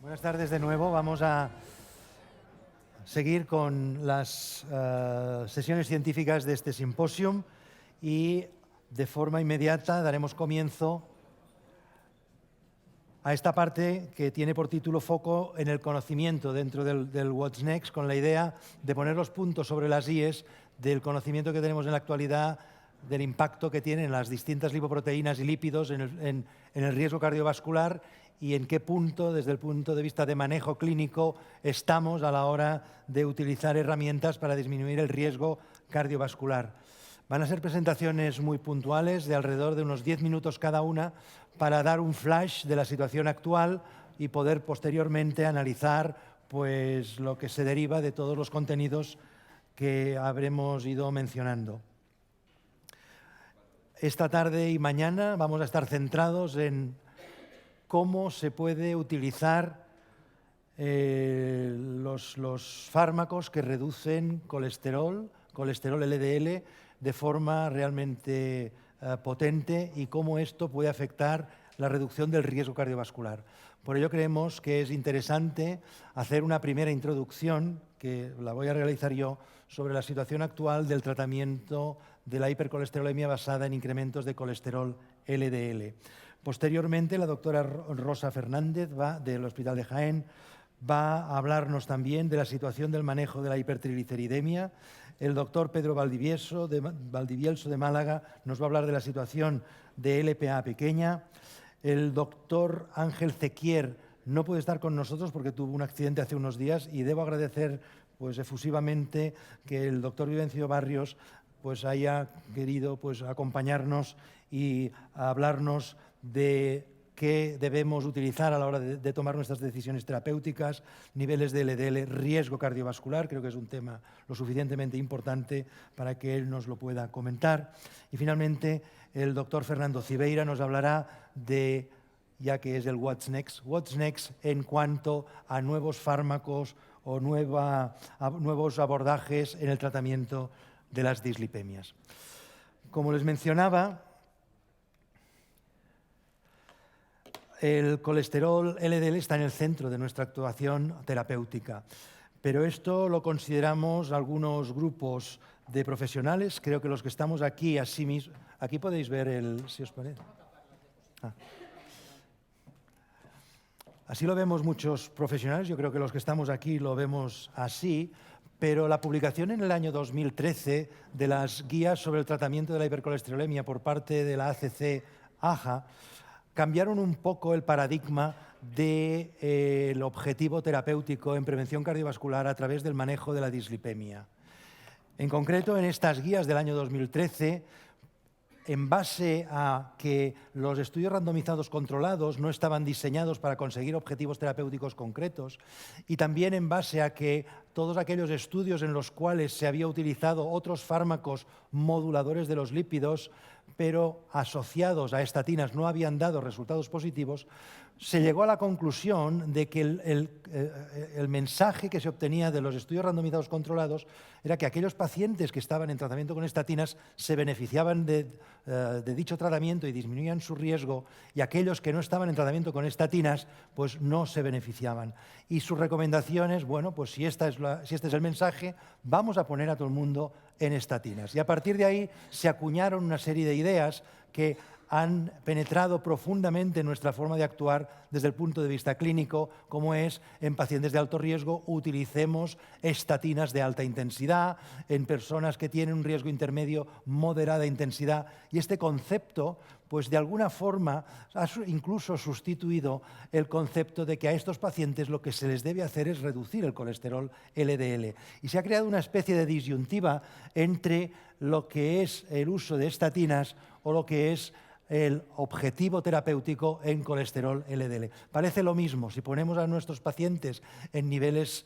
Buenas tardes de nuevo. Vamos a seguir con las sesiones científicas de este simposium y de forma inmediata daremos comienzo a esta parte que tiene por título Foco en el conocimiento dentro del What's Next, con la idea de poner los puntos sobre las IES del conocimiento que tenemos en la actualidad del impacto que tienen las distintas lipoproteínas y lípidos en el riesgo cardiovascular y en qué punto, desde el punto de vista de manejo clínico, estamos a la hora de utilizar herramientas para disminuir el riesgo cardiovascular. Van a ser presentaciones muy puntuales, de alrededor de unos 10 minutos cada una, para dar un flash de la situación actual y poder posteriormente analizar pues, lo que se deriva de todos los contenidos que habremos ido mencionando. Esta tarde y mañana vamos a estar centrados en cómo se puede utilizar los fármacos que reducen colesterol LDL, de forma realmente potente y cómo esto puede afectar la reducción del riesgo cardiovascular. Por ello creemos que es interesante hacer una primera introducción, que la voy a realizar yo, sobre la situación actual del tratamiento de la hipercolesterolemia basada en incrementos de colesterol LDL. Posteriormente, la doctora Rosa Fernández del Hospital de Jaén va a hablarnos también de la situación del manejo de la hipertrigliceridemia. El doctor Pedro Valdivieso de Málaga nos va a hablar de la situación de LPA pequeña. El doctor Ángel Cequier no puede estar con nosotros porque tuvo un accidente hace unos días y debo agradecer pues, efusivamente que el doctor Vivencio Barrios pues, haya querido pues, acompañarnos y hablarnos de qué debemos utilizar a la hora de tomar nuestras decisiones terapéuticas, niveles de LDL, riesgo cardiovascular, creo que es un tema lo suficientemente importante para que él nos lo pueda comentar. Y finalmente, el doctor Fernando Cibeira nos hablará de, ya que es el What's Next en cuanto a nuevos fármacos o nuevos abordajes en el tratamiento de las dislipemias. Como les mencionaba, el colesterol LDL está en el centro de nuestra actuación terapéutica, pero esto lo consideramos algunos grupos de profesionales, creo que los que estamos aquí, aquí podéis ver si os parece. Así lo vemos muchos profesionales, yo creo que los que estamos aquí lo vemos así, pero la publicación en el año 2013 de las guías sobre el tratamiento de la hipercolesterolemia por parte de la ACC-AHA cambiaron un poco el paradigma del objetivo terapéutico en prevención cardiovascular a través del manejo de la dislipemia. En concreto, en estas guías del año 2013, en base a que los estudios randomizados controlados no estaban diseñados para conseguir objetivos terapéuticos concretos y también en base a que todos aquellos estudios en los cuales se había utilizado otros fármacos moduladores de los lípidos, pero asociados a estatinas no habían dado resultados positivos, se llegó a la conclusión de que el mensaje que se obtenía de los estudios randomizados controlados era que aquellos pacientes que estaban en tratamiento con estatinas se beneficiaban de dicho tratamiento y disminuían su riesgo, y aquellos que no estaban en tratamiento con estatinas pues no se beneficiaban. Y su recomendación es, bueno, pues si este es el mensaje, vamos a poner a todo el mundo en estatinas. Y a partir de ahí se acuñaron una serie de ideas que han penetrado profundamente en nuestra forma de actuar desde el punto de vista clínico, como es en pacientes de alto riesgo utilicemos estatinas de alta intensidad, en personas que tienen un riesgo intermedio moderada intensidad, y este concepto pues de alguna forma ha incluso sustituido el concepto de que a estos pacientes lo que se les debe hacer es reducir el colesterol LDL. Y se ha creado una especie de disyuntiva entre lo que es el uso de estatinas o lo que es el objetivo terapéutico en colesterol LDL. Parece lo mismo, si ponemos a nuestros pacientes en niveles,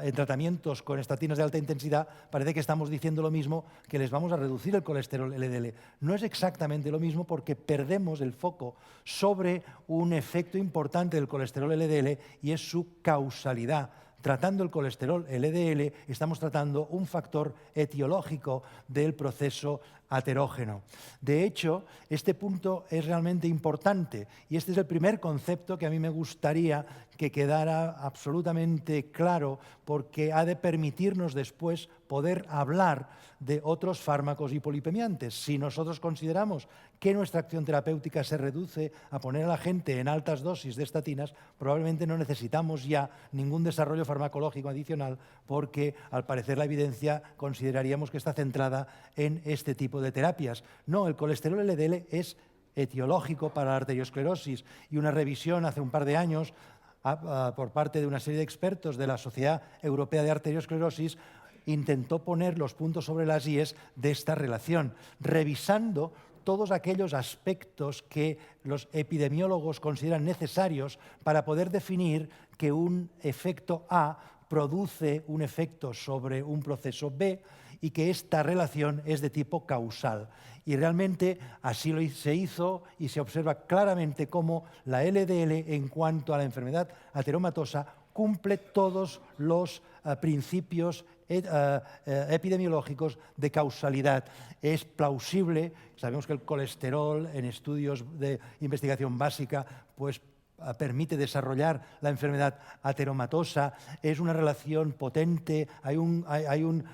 en tratamientos con estatinas de alta intensidad, parece que estamos diciendo lo mismo, que les vamos a reducir el colesterol LDL. No es exactamente lo mismo porque perdemos el foco sobre un efecto importante del colesterol LDL y es su causalidad tratando el colesterol LDL, estamos tratando un factor etiológico del proceso aterógeno. De hecho, este punto es realmente importante y este es el primer concepto que a mí me gustaría que quedara absolutamente claro, porque ha de permitirnos después poder hablar de otros fármacos hipolipemiantes. Si nosotros consideramos que nuestra acción terapéutica se reduce a poner a la gente en altas dosis de estatinas, probablemente no necesitamos ya ningún desarrollo farmacológico adicional, porque al parecer la evidencia consideraríamos que está centrada en este tipo de terapias. No, el colesterol LDL es etiológico para la arteriosclerosis y una revisión hace un par de años por parte de una serie de expertos de la Sociedad Europea de Arteriosclerosis intentó poner los puntos sobre las íes de esta relación, revisando todos aquellos aspectos que los epidemiólogos consideran necesarios para poder definir que un efecto A produce un efecto sobre un proceso B y que esta relación es de tipo causal. Y realmente así se hizo y se observa claramente cómo la LDL, en cuanto a la enfermedad ateromatosa, cumple todos los principios epidemiológicos de causalidad. Es plausible, sabemos que el colesterol en estudios de investigación básica pues permite desarrollar la enfermedad ateromatosa, es una relación potente, hay un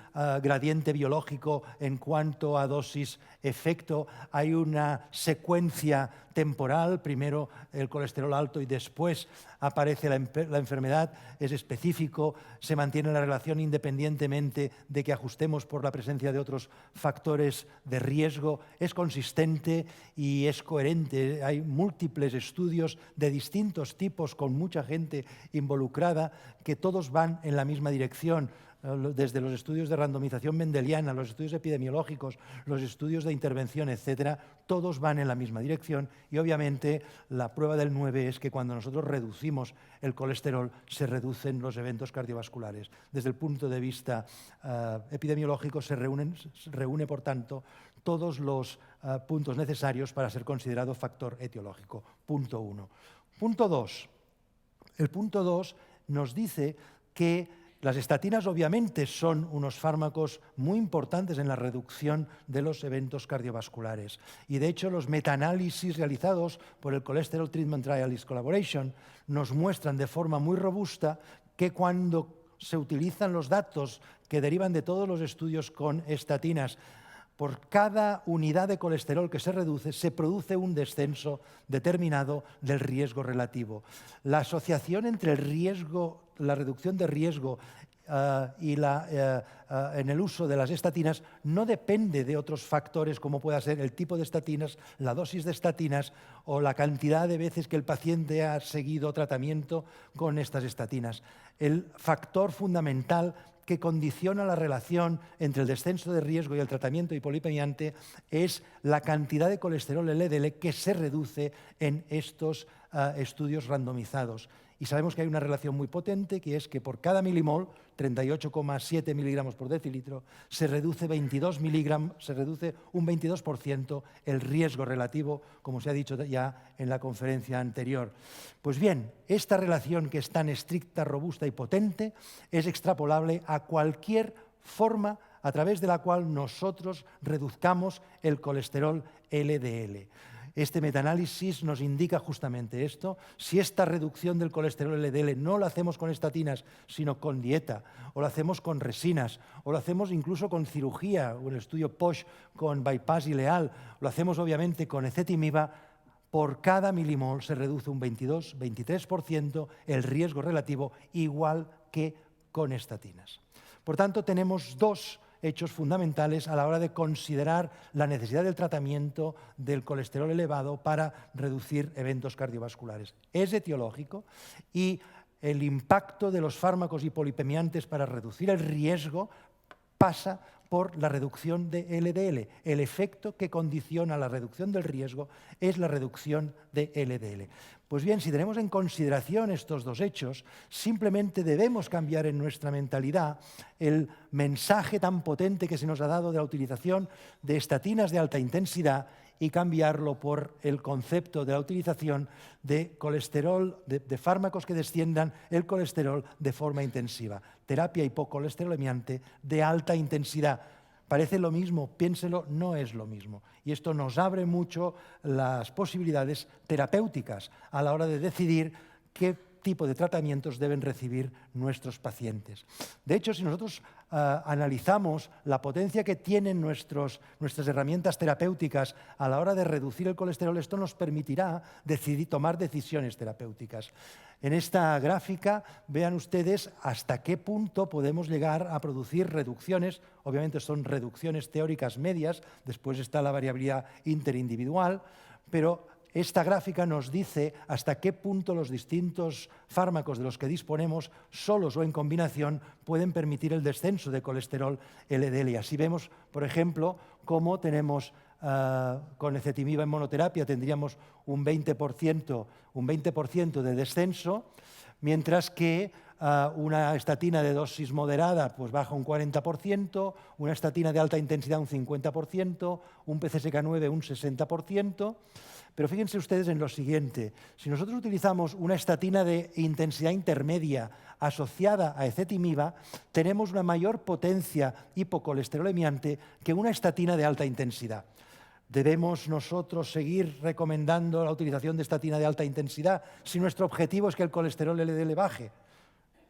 gradiente biológico en cuanto a dosis-efecto, hay una secuencia temporal, primero el colesterol alto y después aparece la enfermedad, es específico, se mantiene la relación independientemente de que ajustemos por la presencia de otros factores de riesgo, es consistente y es coherente. Hay múltiples estudios de distintos tipos con mucha gente involucrada que todos van en la misma dirección. Desde los estudios de randomización mendeliana, los estudios epidemiológicos, los estudios de intervención, etcétera, todos van en la misma dirección y obviamente la prueba del 9 es que cuando nosotros reducimos el colesterol se reducen los eventos cardiovasculares. Desde el punto de vista epidemiológico se reúne, por tanto, todos los puntos necesarios para ser considerado factor etiológico. Punto 1. Punto 2. El punto 2 nos dice que las estatinas obviamente son unos fármacos muy importantes en la reducción de los eventos cardiovasculares y de hecho los metaanálisis realizados por el Cholesterol Treatment Trialist Collaboration nos muestran de forma muy robusta que cuando se utilizan los datos que derivan de todos los estudios con estatinas, por cada unidad de colesterol que se reduce, se produce un descenso determinado del riesgo relativo. La asociación entre el riesgo, la reducción de riesgo en el uso de las estatinas no depende de otros factores como pueda ser el tipo de estatinas, la dosis de estatinas o la cantidad de veces que el paciente ha seguido tratamiento con estas estatinas. El factor fundamental que condiciona la relación entre el descenso de riesgo y el tratamiento hipolipemiante es la cantidad de colesterol LDL que se reduce en estos estudios randomizados. Y sabemos que hay una relación muy potente, que es que por cada milimol, 38,7 miligramos por decilitro, se reduce un 22% el riesgo relativo, como se ha dicho ya en la conferencia anterior. Pues bien, esta relación que es tan estricta, robusta y potente es extrapolable a cualquier forma a través de la cual nosotros reduzcamos el colesterol LDL. Este metaanálisis nos indica justamente esto. Si esta reducción del colesterol LDL no la hacemos con estatinas, sino con dieta, o la hacemos con resinas, o lo hacemos incluso con cirugía, o en el estudio POSH con bypass ileal, lo hacemos obviamente con ezetimiba, por cada milimol se reduce un 22-23% el riesgo relativo, igual que con estatinas. Por tanto, tenemos dos hechos fundamentales a la hora de considerar la necesidad del tratamiento del colesterol elevado para reducir eventos cardiovasculares. Es etiológico y el impacto de los fármacos hipolipemiantes para reducir el riesgo pasa por la reducción de LDL. El efecto que condiciona la reducción del riesgo es la reducción de LDL. Pues bien, si tenemos en consideración estos dos hechos, simplemente debemos cambiar en nuestra mentalidad el mensaje tan potente que se nos ha dado de la utilización de estatinas de alta intensidad y cambiarlo por el concepto de la utilización de colesterol, de fármacos que desciendan el colesterol de forma intensiva. Terapia hipocolesterolemiante de alta intensidad. Parece lo mismo, piénselo, no es lo mismo. Y esto nos abre mucho las posibilidades terapéuticas a la hora de decidir qué tipo de tratamientos deben recibir nuestros pacientes. De hecho, si nosotros analizamos la potencia que tienen nuestras herramientas terapéuticas a la hora de reducir el colesterol, esto nos permitirá tomar decisiones terapéuticas. En esta gráfica vean ustedes hasta qué punto podemos llegar a producir reducciones. Obviamente son reducciones teóricas medias, después está la variabilidad interindividual, pero esta gráfica nos dice hasta qué punto los distintos fármacos de los que disponemos, solos o en combinación, pueden permitir el descenso de colesterol LDL. Y así vemos, por ejemplo, cómo tenemos con ezetimiba en monoterapia tendríamos un 20% de descenso, mientras que una estatina de dosis moderada pues baja un 40%, una estatina de alta intensidad un 50%, un PCSK9 un 60%. Pero fíjense ustedes en lo siguiente, si nosotros utilizamos una estatina de intensidad intermedia asociada a ezetimiba, tenemos una mayor potencia hipocolesterolemiante que una estatina de alta intensidad. ¿Debemos nosotros seguir recomendando la utilización de estatina de alta intensidad si nuestro objetivo es que el colesterol LDL baje?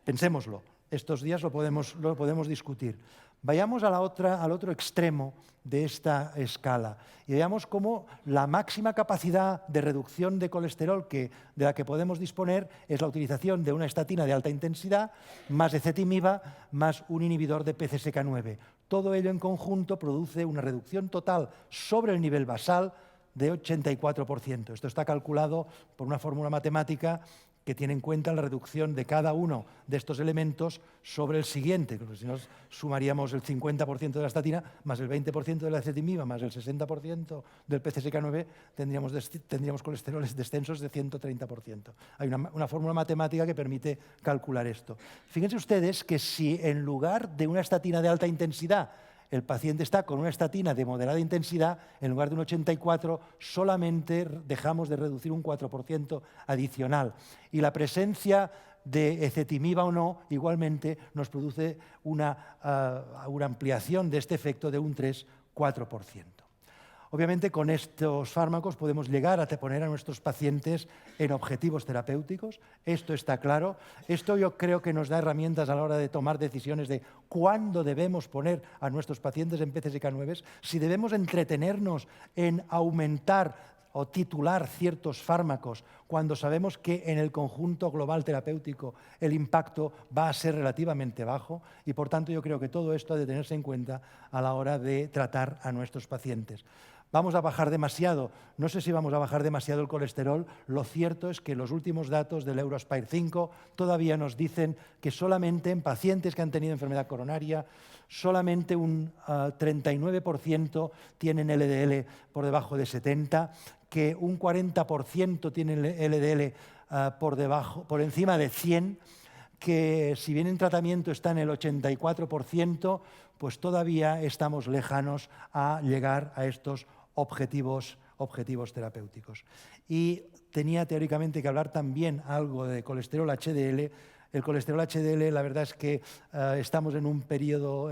Pensémoslo, estos días lo podemos discutir. Vayamos al otro extremo de esta escala y veamos cómo la máxima capacidad de reducción de colesterol de la que podemos disponer es la utilización de una estatina de alta intensidad más ezetimiba más un inhibidor de PCSK9. Todo ello en conjunto produce una reducción total sobre el nivel basal de 84%. Esto está calculado por una fórmula matemática que tiene en cuenta la reducción de cada uno de estos elementos sobre el siguiente, porque si nos sumaríamos el 50% de la estatina, más el 20% de la ezetimiba, más el 60% del PCSK9, tendríamos colesteroles descensos de 130%. Hay una fórmula matemática que permite calcular esto. Fíjense ustedes que si en lugar de una estatina de alta intensidad el paciente está con una estatina de moderada intensidad, en lugar de un 84, solamente dejamos de reducir un 4% adicional. Y la presencia de ezetimiba o no, igualmente, nos produce una ampliación de este efecto de un 3-4%. Obviamente, con estos fármacos podemos llegar a poner a nuestros pacientes en objetivos terapéuticos, esto está claro. Esto yo creo que nos da herramientas a la hora de tomar decisiones de cuándo debemos poner a nuestros pacientes en PCSK9, si debemos entretenernos en aumentar o titular ciertos fármacos cuando sabemos que en el conjunto global terapéutico el impacto va a ser relativamente bajo y, por tanto, yo creo que todo esto ha de tenerse en cuenta a la hora de tratar a nuestros pacientes. ¿Vamos a bajar demasiado? No sé si vamos a bajar demasiado el colesterol. Lo cierto es que los últimos datos del Eurospire 5 todavía nos dicen que solamente en pacientes que han tenido enfermedad coronaria, solamente un 39% tienen LDL por debajo de 70, que un 40% tienen LDL por encima de 100, que si bien en tratamiento está en el 84%, pues todavía estamos lejanos a llegar a estos objetivos terapéuticos. Y tenía teóricamente que hablar también algo de colesterol HDL. El colesterol HDL, la verdad es que estamos en un periodo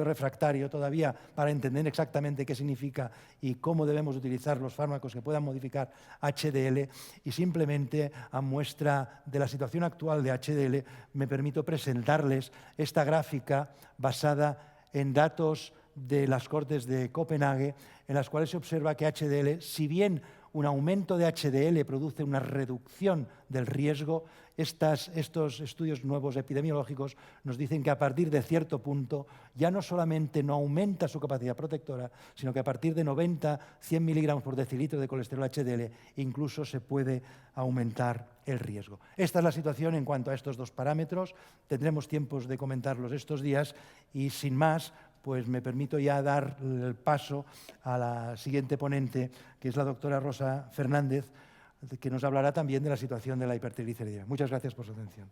refractario todavía para entender exactamente qué significa y cómo debemos utilizar los fármacos que puedan modificar HDL, y simplemente a muestra de la situación actual de HDL me permito presentarles esta gráfica basada en datos de las Cortes de Copenhague, en las cuales se observa que HDL, si bien un aumento de HDL produce una reducción del riesgo, estos estudios nuevos epidemiológicos nos dicen que a partir de cierto punto ya no solamente no aumenta su capacidad protectora, sino que a partir de 90-100 miligramos por decilitro de colesterol HDL incluso se puede aumentar el riesgo. Esta es la situación en cuanto a estos dos parámetros. Tendremos tiempos de comentarlos estos días y, sin más, pues me permito ya dar el paso a la siguiente ponente, que es la doctora Rosa Fernández, que nos hablará también de la situación de la hipertrigliceridemia. Muchas gracias por su atención.